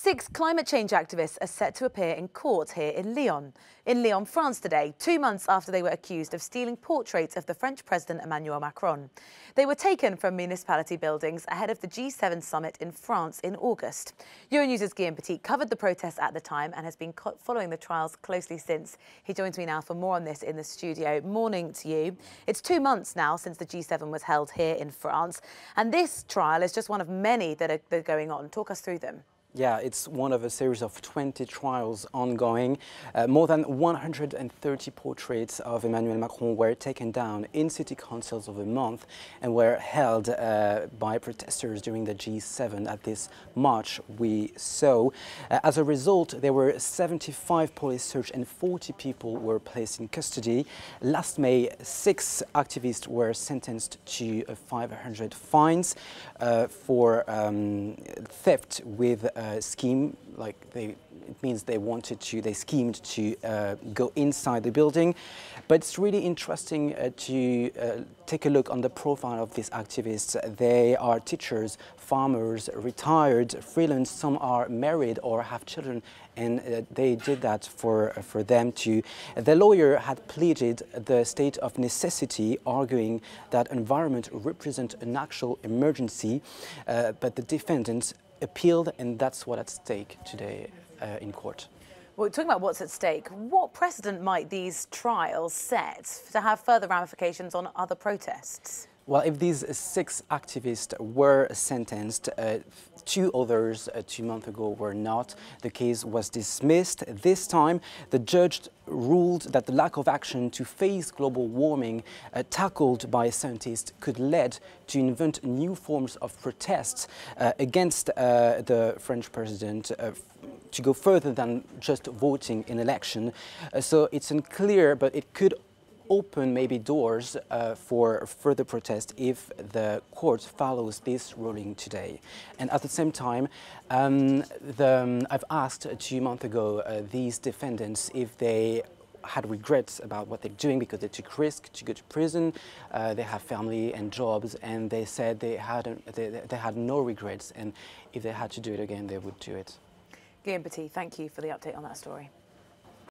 6 climate change activists are set to appear in court here in Lyon. In Lyon, France today, 2 months after they were accused of stealing portraits of the French President Emmanuel Macron. They were taken from municipality buildings ahead of the G7 summit in France in August. Euronews' Guillaume Petit covered the protests at the time and has been following the trials closely since. He joins me now for more on this in the studio. Morning to you. It's 2 months now since the G7 was held here in France, and this trial is just one of many that are going on. Talk us through them. Yeah, it's one of a series of 20 trials ongoing. More than 130 portraits of Emmanuel Macron were taken down in city councils over a month and were held by protesters during the G7 at this march we saw. As a result, there were 75 police searched and 40 people were placed in custody. Last May, 6 activists were sentenced to 500 fines for theft with scheme, it means they schemed to go inside the building. But it's really interesting to take a look on the profile of these activists. They are teachers, farmers, retired, freelance. Some are married or have children, and they did that for them too. The lawyer had pleaded the state of necessity, arguing that environment represents an actual emergency, but the defendants appealed, and that's what's at stake today in court. Well, talking about what's at stake, what precedent might these trials set to have further ramifications on other protests? Well, if these 6 activists were sentenced, 2 others 2 months ago were not. The case was dismissed. This time, the judge ruled that the lack of action to face global warming tackled by scientists could lead to invent new forms of protests against the French president to go further than just voting in election. So it's unclear, but it could open maybe doors for further protest if the court follows this ruling today. And at the same time, I've asked 2 months ago these defendants if they had regrets about what they're doing because they took risk to go to prison. They have family and jobs, and they said they had no regrets, and if they had to do it again, they would do it. Guillaume Petit, thank you for the update on that story.